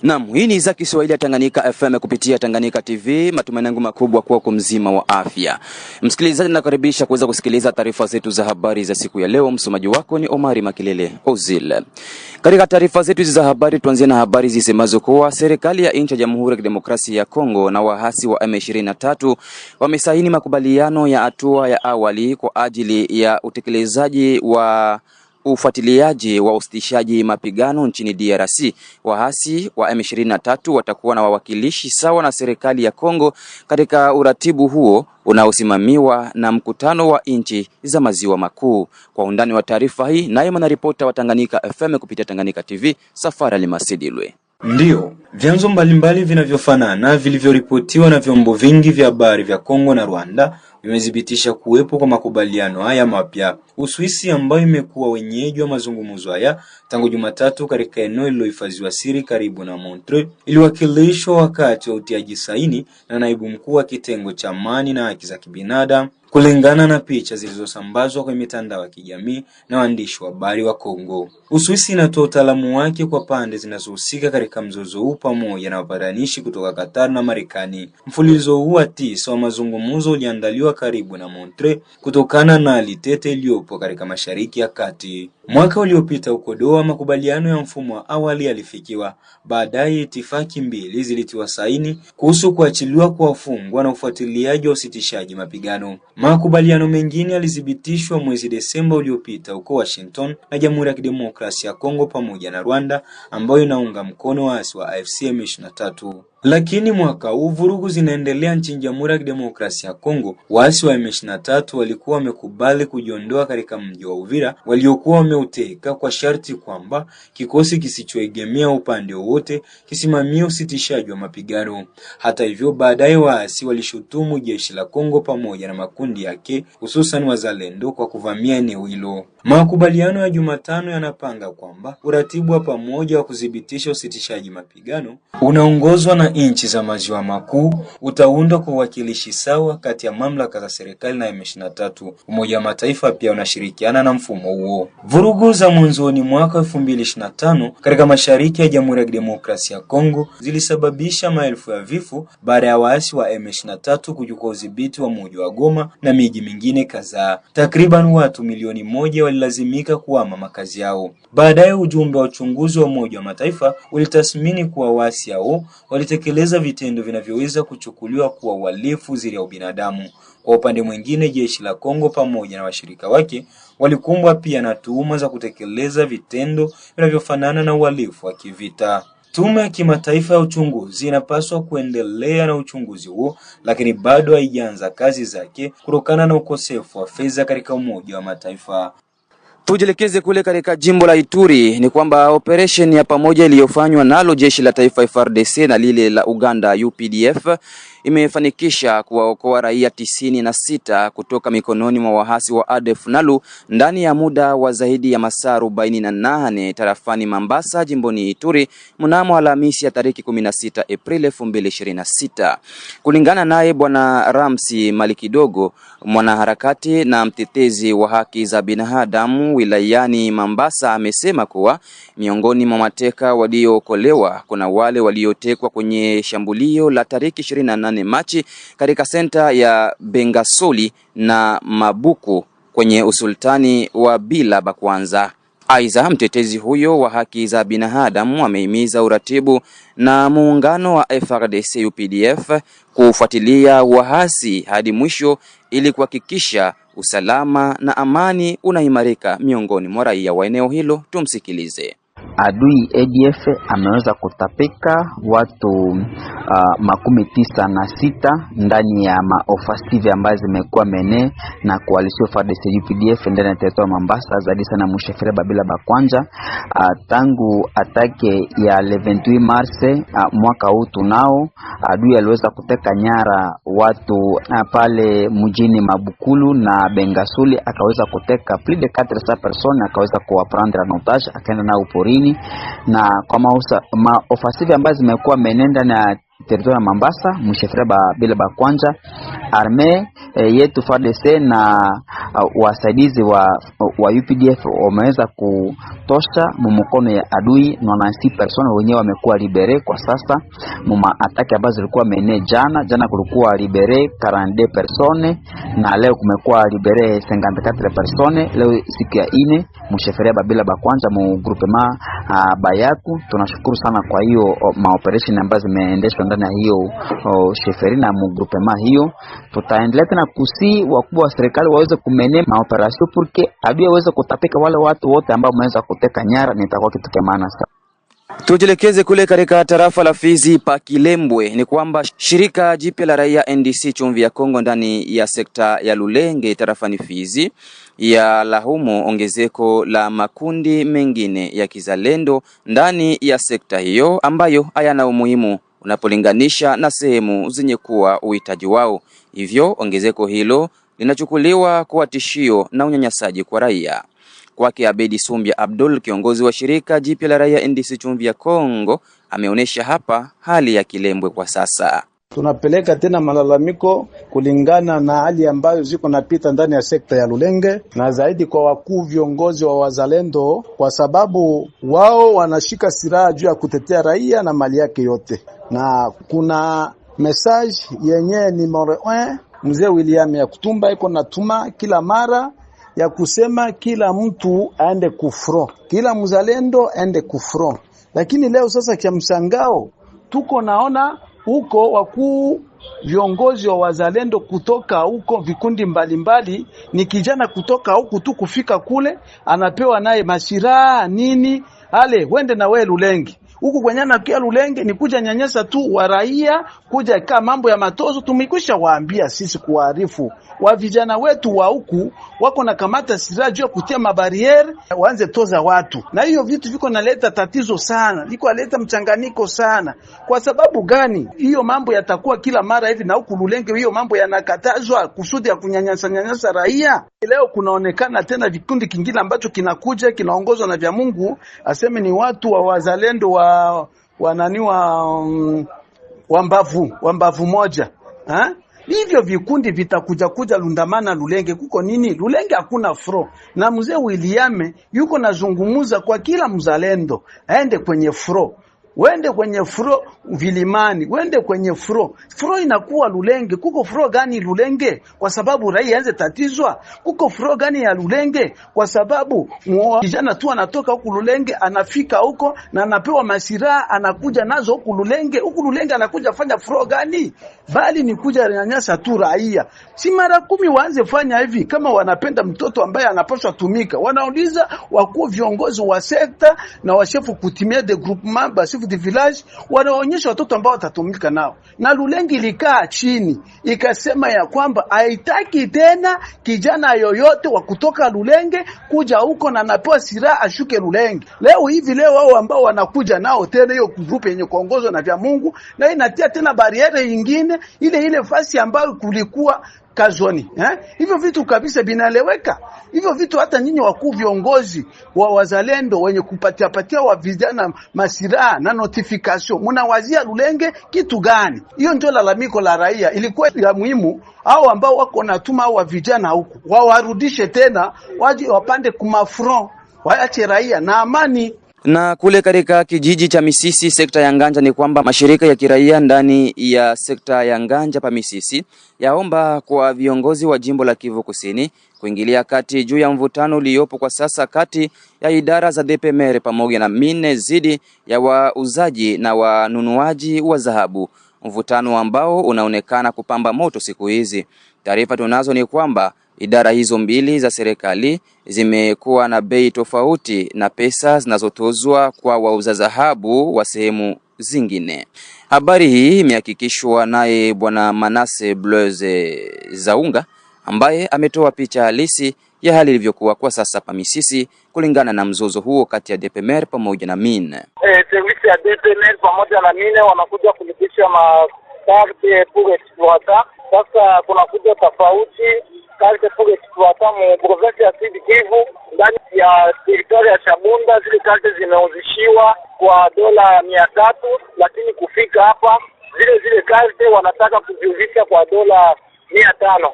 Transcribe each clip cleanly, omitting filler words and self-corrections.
Naam, hii ni idhaa Kiswahili ya Tanganyika FM kupitia Tanganyika TV. Matumaini yangu makubwa kwa mzima wa afya. Msikilizaji, nakaribisha kuweza kusikiliza taarifa zetu za habari za siku ya leo. Msomaji wako ni Omari Makilele Ozil. Katika taarifa zetu za habari tuanzie na habari zisemazo kuwa serikali ya nchi ya Jamhuri ya Kidemokrasia ya Kongo na waasi wa M23 wamesaini makubaliano ya hatua ya awali kwa ajili ya utekelezaji wa ufuatiliaji wa usitishaji mapigano nchini DRC. Waasi wa M23 watakuwa na wawakilishi sawa na serikali ya Kongo katika uratibu huo unaosimamiwa na mkutano wa nchi za maziwa makuu. Kwa undani wa taarifa hii naye mwanaripota wa Tanganyika FM kupitia Tanganyika TV, Safari Limasidilwe. Ndio, vyanzo mbalimbali vinavyofanana vilivyoripotiwa na vyombo vingi vya habari vya Kongo na Rwanda vimethibitisha kuwepo kwa makubaliano haya mapya. Uswisi ambayo imekuwa wenyeji wa mazungumzo haya tangu Jumatatu katika eneo lililohifadhiwa siri karibu na Montreux, iliwakilishwa wakati wa utiaji saini na naibu mkuu wa kitengo cha amani na haki za kibinadamu, kulingana na picha zilizosambazwa kwenye mitandao ya kijamii na waandishi wa habari wa Kongo. Uswisi inatoa utaalamu wake kwa pande zinazohusika katika mzozo huu pamoja na wapatanishi kutoka Qatar na Marekani. Mfululizo huu wa 9 wa mazungumzo uliandaliwa karibu na Montreux kutokana na hali tete iliyopo katika Mashariki ya Kati. Mwaka uliopita huko Doha, makubaliano ya mfumo wa awali yalifikiwa. Baadaye itifaki mbili zilitiwa saini kuhusu kuachiliwa kwa wafungwa na ufuatiliaji wa usitishaji mapigano. Makubaliano mengine yalithibitishwa mwezi Desemba uliopita huko Washington na Jamhuri ya Kidemokrasia ya Kongo pamoja na Rwanda, ambayo inaunga mkono waasi wa AFC M23. Lakini mwaka huu vurugu zinaendelea nchini Jamhuri ya Kidemokrasia ya Kongo. Waasi wa M23 walikuwa wamekubali kujiondoa katika mji wa Uvira waliokuwa wameuteka kwa sharti kwamba kikosi kisichoegemea upande wowote kisimamie usitishaji wa mapigano. Hata hivyo, baadaye waasi walishutumu jeshi la Kongo pamoja na makundi yake, hususan wazalendo, kwa kuvamia eneo hilo. Makubaliano ya Jumatano yanapanga kwamba uratibu wa pamoja wa kudhibitisha usitishaji mapigano unaongozwa na nchi za maziwa makuu utaundwa kwa uwakilishi sawa kati ya mamlaka za serikali na M23. Umoja wa Mataifa pia unashirikiana na mfumo huo. Vurugu za mwanzoni mwaka 2025 katika mashariki ya Jamhuri ya Kidemokrasia ya Kongo zilisababisha maelfu ya vifo baada ya waasi wa M23 kuchukua udhibiti wa mji wa Goma na miji mingine kadhaa. Takriban watu milioni 1 walilazimika kuhama makazi yao. Baadaye ujumbe wa uchunguzi wa Umoja wa Mataifa ulitathmini kuwa waasi hao walitekeleza vitendo vinavyoweza kuchukuliwa kuwa uhalifu dhidi ya ubinadamu. Kwa upande mwingine, jeshi la Kongo pamoja na washirika wake walikumbwa pia na tuhuma za kutekeleza vitendo vinavyofanana na uhalifu wa kivita. Tume ya kimataifa ya uchunguzi inapaswa kuendelea na uchunguzi huo, lakini bado haijaanza kazi zake kutokana na ukosefu wa fedha katika Umoja wa Mataifa. Tujelekeze kule katika jimbo la Ituri. Ni kwamba operation ya pamoja iliyofanywa nalo jeshi la taifa FARDC na lile la Uganda UPDF imefanikisha kuwaokoa raia 96 kutoka mikononi mwa wahasi wa ADF NALU ndani ya muda wa zaidi ya masaa 48 tarafani Mambasa, jimboni Ituri mnamo Alhamisi ya tariki 16 Aprili 2026. Kulingana naye Bwana Ramsi Malikidogo, mwanaharakati na mtetezi wa haki za binadamu wilayani Mambasa, amesema kuwa miongoni mwa mateka waliookolewa kuna wale waliotekwa kwenye shambulio la tariki 28 Machi katika senta ya Bengasoli na Mabuku kwenye usultani wa Bila Bakwanza. Aidha, mtetezi huyo wa haki za binadamu amehimiza uratibu na muungano wa FARDC UPDF kufuatilia wahasi hadi mwisho ili kuhakikisha usalama na amani unaimarika miongoni mwa raia wa eneo hilo. Tumsikilize. Adui ADF ameweza kutapika watu 96 ndani ya maofasivi ambazo zimekuwa mene na koalisio FARDC UPDF ndani ya territory Mambasa, zaidi sana mshefere Babila Bakwanja. Tangu atake ya 28 Mars mwaka huu tunao adui aliweza kuteka nyara watu pale mjini Mabukulu na Bengasuli, akaweza kuteka plus de 400 personnes, akaweza kuwaprendre en otage, akaenda nao porini. Na kwa maofasivi ambazo zimekuwa menenda na territory ya Mambasa, mshefere Babila Bakwanja arme yetu FARDC na wasaidizi wa UPDF wameweza kutosha mumukono ya adui 96 persona wenyewe wamekuwa libere kwa sasa. Muma ataki ambazo zilikuwa mene jana kulikuwa libere 42 persone na leo kumekuwa libere 54 persone. Leo siku ya 4 msheferia Babila Bakwanja mu groupement Bayatu. Tunashukuru sana kwa hiyo maoperation ambazo zimeendeshwa ndani ya hiyo sheferi na mu groupement hiyo. Tutaendelea tena kusi wakubwa wa serikali waweze kumene maoperation porque adui waweze kutapika wale watu wote ambao wameweza kuteka nyara. Nitakuwa kitu cha maana sana. Tujelekeze kule katika tarafa la Fizi pa Kilembwe. Ni kwamba shirika jipya la raia NDC Chumvi ya Kongo ndani ya sekta ya Lulenge tarafani Fizi ya lahumu ongezeko la makundi mengine ya kizalendo ndani ya sekta hiyo ambayo hayana umuhimu unapolinganisha na sehemu zenye kuwa uhitaji wao. Hivyo ongezeko hilo linachukuliwa kuwa tishio na unyanyasaji kwa raia. Kwake Abedi Sumbia Abdul, kiongozi wa shirika jipya la raia NDC Chumvi ya Kongo, ameonesha hapa hali ya Kilembwe kwa sasa. Tunapeleka tena malalamiko kulingana na hali ambayo ziko napita ndani ya sekta ya Lulenge, na zaidi kwa wakuu viongozi wa wazalendo, kwa sababu wao wanashika silaha juu ya kutetea raia na mali yake yote. Na kuna message yenye ni mzee William ya Kutumba iko natuma kila mara ya kusema kila mtu aende kufro, kila mzalendo aende kufro. Lakini leo sasa kia msangao tuko naona huko wakuu viongozi wa wazalendo kutoka huko vikundi mbalimbali, ni kijana kutoka huku tu kufika kule anapewa naye mashiraha nini, ale wende na wewe Lulenge. Huku kwenyana kia Lulenge ni kuja nyanyasa tu wa raia, kuja kaa mambo ya matozo. Tumekwisha waambia sisi kuarifu wa vijana wetu wa huku wako na kamata silaha juu ya kutia mabariere waanze toza watu. Na hiyo vitu viko naleta tatizo sana, viko aleta mchanganyiko sana. Kwa sababu gani? Hiyo mambo yatakuwa kila mara hivi na huku Lulenge hiyo mambo yanakatazwa kusudi ya kunyanyasa raia. Leo kunaonekana tena vikundi kingine ambacho kinakuja kinaongozwa na vya Mungu, aseme ni watu wa wazalendo wa nani wa mbavu moja. Ha? Hivyo vikundi vitakuja lundamana Lulenge. Kuko nini? Lulenge hakuna fro. Na mzee William yuko nazungumuza kwa kila mzalendo aende kwenye fro. Wende kwenye fro vilimani, wende kwenye fro. Fro inakuwa Lulenge. Kuko fro gani Lulenge? Kwa sababu raia anze tatizwa. Kuko fro gani ya Lulenge? Kwa sababu kijana tu anatoka huku Lulenge, anafika huko na anapewa masiraha, anakuja nazo huku Lulenge. Huku Lulenge anakuja fanya fro gani? Bali ni kuja nyanyasa tu raia. Si mara 10 waanze fanya hivi kama wanapenda mtoto ambaye anapaswa tumika. Wanauliza wakuu viongozi wa sekta na washefu kutimia de groupement basifu de village, wanaonyesha watoto ambao watatumika nao. Na Lulenge ilikaa chini ikasema ya kwamba haitaki tena kijana yoyote wa kutoka Lulenge kuja huko na anapewa silaha ashuke Lulenge. Leo hivi wao ambao wanakuja nao tena hiyo group yenye kuongozwa na vya Mungu, na inatia tena bariere nyingine ile fasi ambayo kulikuwa Kazoni. Hivyo vitu kabisa binaleweka. Hivyo vitu hata nyinyi wakuu viongozi wa wazalendo wenye kupatia wa vijana masiraha na notification, mnawazia Lulenge kitu gani? Hiyo ndio lalamiko la raia. Ilikuwa ya muhimu hao ambao wako natuma wa vijana huku wawarudishe tena, waje wapande kumafront, waache raia na amani. Na kule katika kijiji cha Misisi sekta ya Nganja ni kwamba mashirika ya kiraia ndani ya sekta ya Nganja pa Misisi yaomba kwa viongozi wa jimbo la Kivu Kusini kuingilia kati juu ya mvutano uliopo kwa sasa kati ya idara za DPMR pamoja na mine zidi ya wauzaji na wanunuaji wa dhahabu, mvutano ambao unaonekana kupamba moto siku hizi. Taarifa tunazo ni kwamba idara hizo mbili za serikali zimekuwa na bei tofauti na pesa zinazotozwa kwa wauza dhahabu wa sehemu zingine. Habari hii imehakikishwa naye Bwana Manase Blaise Zaunga ambaye ametoa picha halisi ya hali ilivyokuwa kwa sasa pa Misisi kulingana na mzozo huo kati ya DPMR pamoja na mine. Service ya DPMR pamoja na mine wanakuja kulipisha makarte pour exploiter. Sasa kuna kuja tofauti carte pour exploiter mu province ya Sud Kivu ndani ya territory ya Chabunda. Zile carte zimeuzishiwa kwa dola 300, lakini kufika hapa zile carte wanataka kuziuzisha kwa dola 500.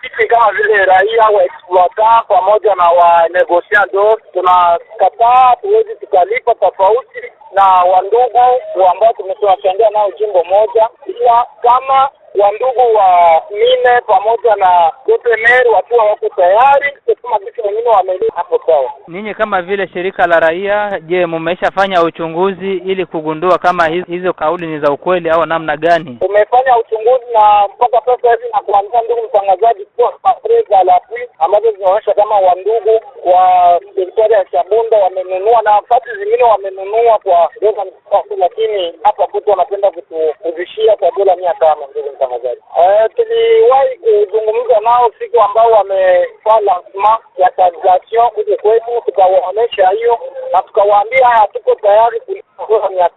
Sisi kama vile raia wa exploitant pamoja na wa negociator tunakataa, tuwezi tukalipa tofauti na wandugu ambao tunachangia nao jimbo moja, ila kama wandugu wa mine pamoja na DPMR wakiwa wako tayari kama vitu wengine wameleta hapo sawa. Ninyi kama vile shirika la raia, je, mmeshafanya uchunguzi ili kugundua kama hizo kauli ni za ukweli au namna gani? Tumefanya uchunguzi na mpaka sasa hivi na kuambia ndugu mtangazaji kwa presa la pili ambazo zinaonyesha kama wandugu wa teritoria ya Shabunda wamenunua na nafasi zingine wamenunua kwa dola 300, lakini hapa kwetu wanapenda kutuzishia kwa dola 500 ndugu mtangazaji. Tuliwahi kuzungumza nao siku ambao wamefanya lancement ya transaction huko kwetu, tukawaonesha hiyo na tukawaambia hatuko tayari kulipa dola 500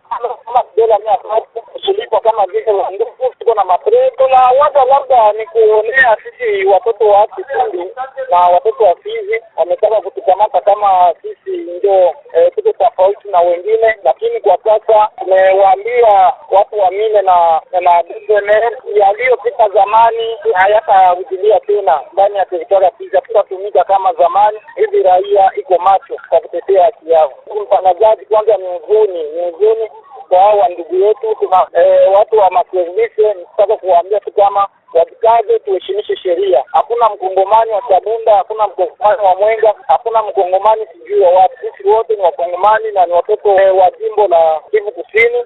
kama dola 300 kulipa kama vile wandugu tuko na maprezo, na wada labda ni kuonea sisi watoto wa Kikundi na watoto wa Fizi wametaka kutukamata kama sisi ndio tuko tofauti na wengine, lakini kwa sasa tumewaambia watu wa mine na DPMR yaliyopita zamani hayatarudilia tena ndani ya teritoria ya Fizi, tutatumika kama zamani. Hivi raia iko macho kwa kutetea haki yao. Mtangazaji, kwanza ni huzuni kwa hao ndugu yetu. Tuna watu wa maservisi nataka kuwaambia tu kama wajikaze, tuheshimishe sheria. Hakuna mkongomani wa Shabunda, hakuna mkongomani wa Mwenga, hakuna mkongomani sijui wa watu. Sisi wote ni wakongomani na ni watoto wa jimbo la Kivu Kusini,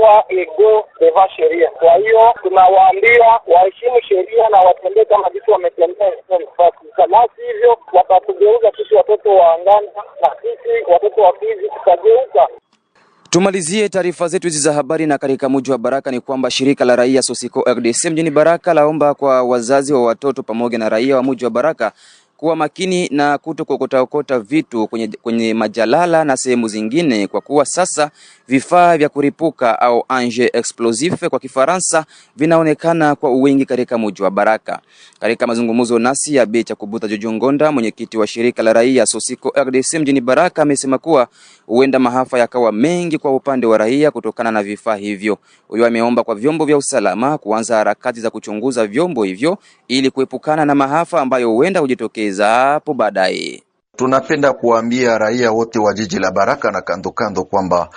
kwa ego deva sheria. Kwa hiyo tunawaambia waheshimu sheria na watembee kama vitu wametembea nafasi. Kama hivyo watatugeuza sisi watoto wa Nganda na sisi watoto wa Fizi tutageuka. Tumalizie taarifa zetu hizi za habari na katika mji wa Baraka ni kwamba shirika la raia Sosiko RDC mjini Baraka laomba kwa wazazi wa watoto pamoja na raia wa mji wa Baraka kuwa makini na kutokuokota vitu kwenye majalala na sehemu zingine, kwa kuwa sasa vifaa vya kuripuka au engins explosifs kwa Kifaransa vinaonekana kwa wingi katika mji wa Baraka. Katika mazungumzo nasi ya Becha Kubuta Jojongonda, mwenyekiti wa shirika la raia Sosiko RDC mjini Baraka, amesema kuwa huenda mahafa yakawa mengi kwa upande wa raia kutokana na vifaa hivyo. Huyo ameomba kwa vyombo vya usalama kuanza harakati za kuchunguza vyombo hivyo ili kuepukana na mahafa ambayo huenda hujitokeza hapo baadaye. Tunapenda kuambia raia wote wa jiji la Baraka na kando kando kwamba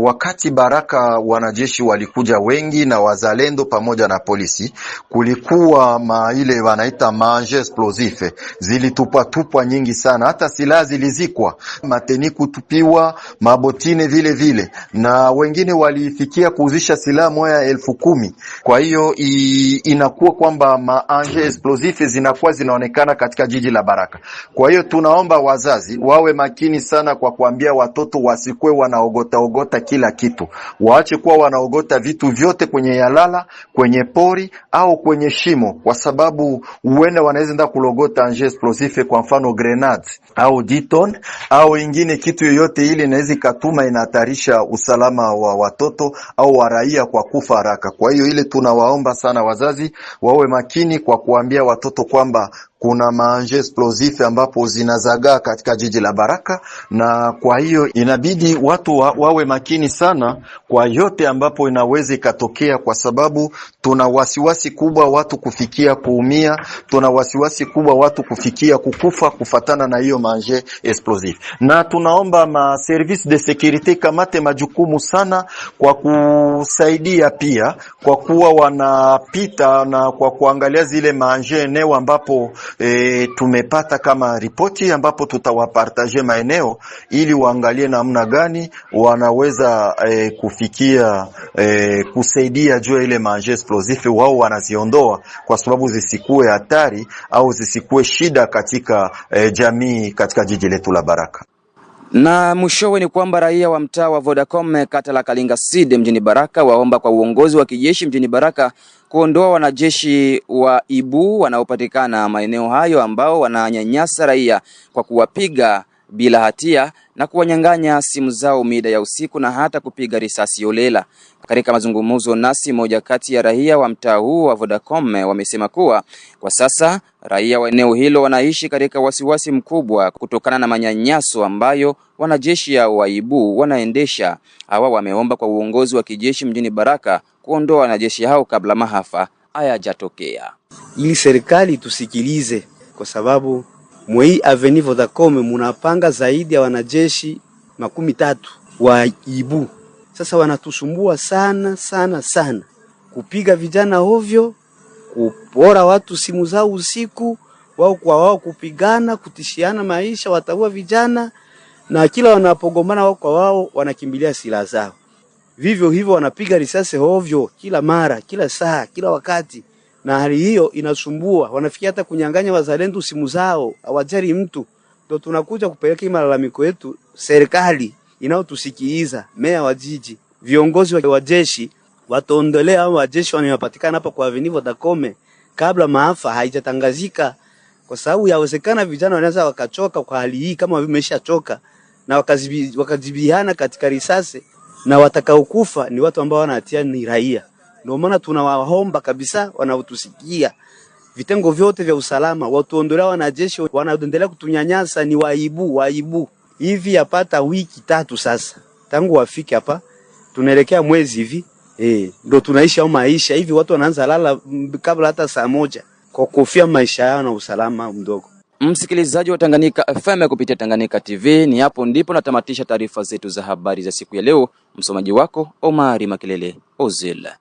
wakati Baraka wanajeshi walikuja wengi na wazalendo pamoja na polisi, kulikuwa ile wanaita engins explosifs zilitupwa nyingi sana, hata silaha zilizikwa, mateni kutupiwa, mabotine vile vile, na wengine walifikia kuuzisha silaha moja 10,000. Kwa hiyo inakuwa kwamba engins explosifs zinakuwa zinaonekana katika jiji la Baraka. Kwa hiyo tunaomba wazazi wawe makini sana kwa kuambia watoto wasikwe wanaogota kila kitu. Waache kuwa wanaogota vitu vyote kwenye yalala, kwenye pori au kwenye shimo, kwa sababu uende wanaweza enda kulogota engins explosif, kwa mfano grenades au diton au ingine kitu yoyote ile inaweza katuma inahatarisha usalama wa watoto au wa raia kwa kufa haraka. Kwa hiyo ile tunawaomba sana wazazi wawe makini kwa kuambia watoto kwamba kuna engins explosif ambapo zinazagaa katika jiji la Baraka, na kwa hiyo inabidi watu wawe makini sana kwa yote ambapo inaweza ikatokea, kwa sababu tuna wasiwasi kubwa watu kufikia kuumia, tuna wasiwasi kubwa watu kufikia kukufa kufatana na hiyo engins explosif. Na tunaomba service de sécurité kamate majukumu sana kwa kusaidia pia kwa kuwa wanapita na kwa kuangalia zile engins eneo ambapo tumepata kama ripoti ambapo tutawapartaje maeneo ili waangalie namna gani wanaweza kufikia kusaidia juu ile engins explosif wao wanaziondoa, kwa sababu zisikue hatari au zisikue shida katika jamii katika jiji letu la Baraka. Na mwishowe ni kwamba raia wa mtaa wa Vodacom kata la Kalinga Sud mjini Baraka waomba kwa uongozi wa kijeshi mjini Baraka kuondoa wanajeshi wa Ibu wanaopatikana maeneo hayo ambao wananyanyasa raia kwa kuwapiga bila hatia na kuwanyang'anya simu zao mida ya usiku na hata kupiga risasi holela. Katika mazungumzo nasi, moja kati ya raia wa mtaa huu wa Vodacom wamesema kuwa kwa sasa raia wa eneo hilo wanaishi katika wasiwasi mkubwa kutokana na manyanyaso ambayo wanajeshi ya waibu wanaendesha. Hawa wameomba kwa uongozi wa kijeshi mjini Baraka kuondoa wanajeshi hao kabla mahafa hayajatokea. ili serikali tusikilize, kwa sababu mwei Avenue Vodacom munapanga zaidi ya wanajeshi 30 wa Ibu. Sasa wanatusumbua sana sana sana, kupiga vijana ovyo, kupora watu simu zao usiku, wao kwa wao kupigana, kutishiana maisha, wataua vijana, na kila wanapogomana wao kwa wao wanakimbilia silaha zao. Vivyo hivyo wanapiga risasi ovyo kila mara, kila saa, kila wakati. Na hali hiyo inasumbua, wanafikia hata kunyang'anya wazalendo simu zao, hawajali mtu. Ndio tunakuja kupeleka malalamiko yetu serikali inayotusikiliza, meya wa jiji, viongozi wa jeshi wataondolea hao wajeshi wanaopatikana hapa kwa Avenue Vodacom kabla maafa haijatangazika, kwa sababu yawezekana vijana wanaweza wakachoka kwa hali hii kama wameshachoka na wakajibiana katika risasi, na watakaokufa ni watu ambao wanahatia ni raia. Ndio maana tunawaomba kabisa wanaotusikia, vitengo vyote vya usalama watuondolea wanajeshi wanaendelea kutunyanyasa, ni waibu. Hivi yapata wiki 3 sasa tangu wafike hapa, tunaelekea mwezi hivi. Ndio tunaishi au maisha hivi, watu wanaanza lala kabla hata saa 1 kwa kofia maisha yao na usalama mdogo. Msikilizaji wa Tanganyika FM kupitia Tanganyika TV, ni hapo ndipo natamatisha taarifa zetu za habari za siku ya leo. Msomaji wako Omari Makelele Ozela.